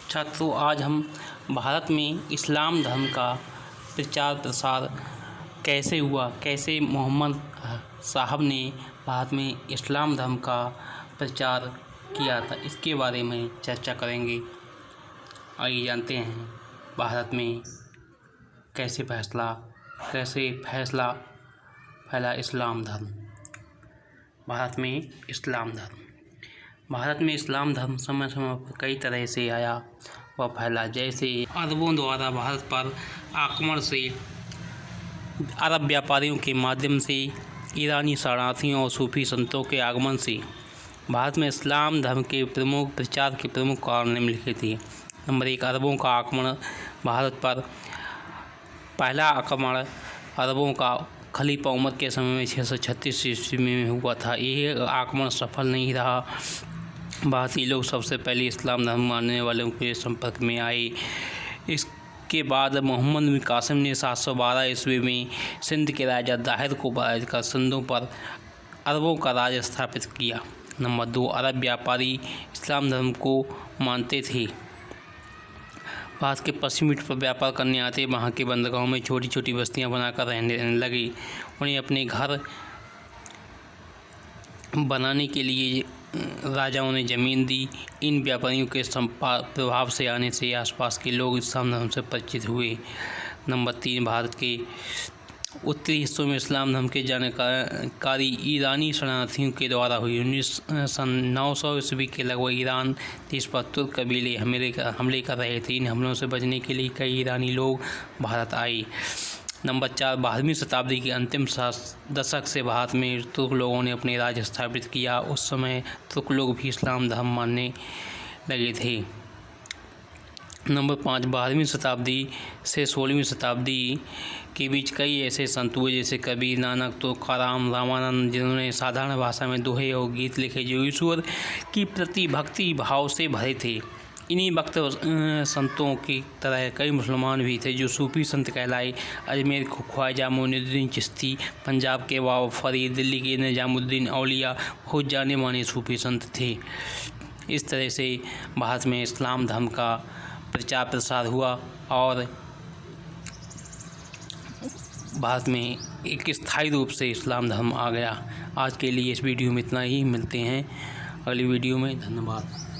छात्रों, आज हम भारत में इस्लाम धर्म का प्रचार प्रसार कैसे हुआ, कैसे मोहम्मद साहब ने भारत में इस्लाम धर्म का प्रचार किया था, इसके बारे में चर्चा करेंगे। आइए जानते हैं भारत में कैसे फैसला फैला इस्लाम धर्म। भारत में इस्लाम धर्म समय समय पर कई तरह से आया व फैला। जैसे अरबों द्वारा भारत पर आक्रमण से, अरब व्यापारियों के माध्यम से, ईरानी शरणार्थियों और सूफी संतों के आगमन से भारत में इस्लाम धर्म के प्रचार के प्रमुख कारण निम्नलिखित थे। नंबर 1, अरबों का आक्रमण भारत पर। पहला आक्रमण अरबों का खलीफा उमर के समय में 636 ईस्वी में हुआ था। यह आक्रमण सफल नहीं रहा। भारतीय लोग सबसे पहले इस्लाम धर्म मानने वालों के संपर्क में आए। इसके बाद मोहम्मद बिन कासिम ने 712 ईस्वी में सिंध के राजा दाहिर को पराजित कर सिंधों पर अरबों का राज स्थापित किया। नंबर 2, अरब व्यापारी इस्लाम धर्म को मानते थे। भारत के पश्चिमी तट पर व्यापार करने आते वहाँ के बंदरगाहों में छोटी छोटी बस्तियाँ बनाकर रहने लगे। उन्हें अपने घर बनाने के लिए राजाओं ने ज़मीन दी। इन व्यापारियों के प्रभाव से आने से आसपास के लोग इस्लाम धर्म से परिचित हुए। नंबर 3, भारत के उत्तरी हिस्सों में इस्लाम धर्म की जानकारी ईरानी शरणार्थियों के द्वारा हुई। 900 ईस्वी के लगभग ईरान देश पर तुर्क कबीले हमले कर रहे थे। इन हमलों से बचने के लिए कई ईरानी लोग भारत आए। नंबर 4, 12वीं शताब्दी के अंतिम दशक से भारत में तुर्क लोगों ने अपने राज्य स्थापित किया। उस समय तुर्क लोग भी इस्लाम धर्म मानने लगे थे। नंबर 5, 12वीं शताब्दी से 16वीं शताब्दी के बीच कई ऐसे संत हुए जैसे कबीर, नानक, तुकाराम, रामानंद, जिन्होंने साधारण भाषा में दोहे और गीत लिखे जो ईश्वर की प्रति भक्ति भाव से भरे थे। इन्हीं भक्त संतों की तरह कई मुसलमान भी थे जो सूफी संत कहलाए। अजमेर के ख्वाजा मोइनुद्दीन चिश्ती, पंजाब के बाबा फरीद, दिल्ली के निजामुद्दीन औलिया बहुत जाने माने सूफी संत थे। इस तरह से भारत में इस्लाम धर्म का प्रचार प्रसार हुआ और भारत में एक स्थायी रूप से इस्लाम धर्म आ गया। आज के लिए इस वीडियो में इतना ही। मिलते हैं अगली वीडियो में। धन्यवाद।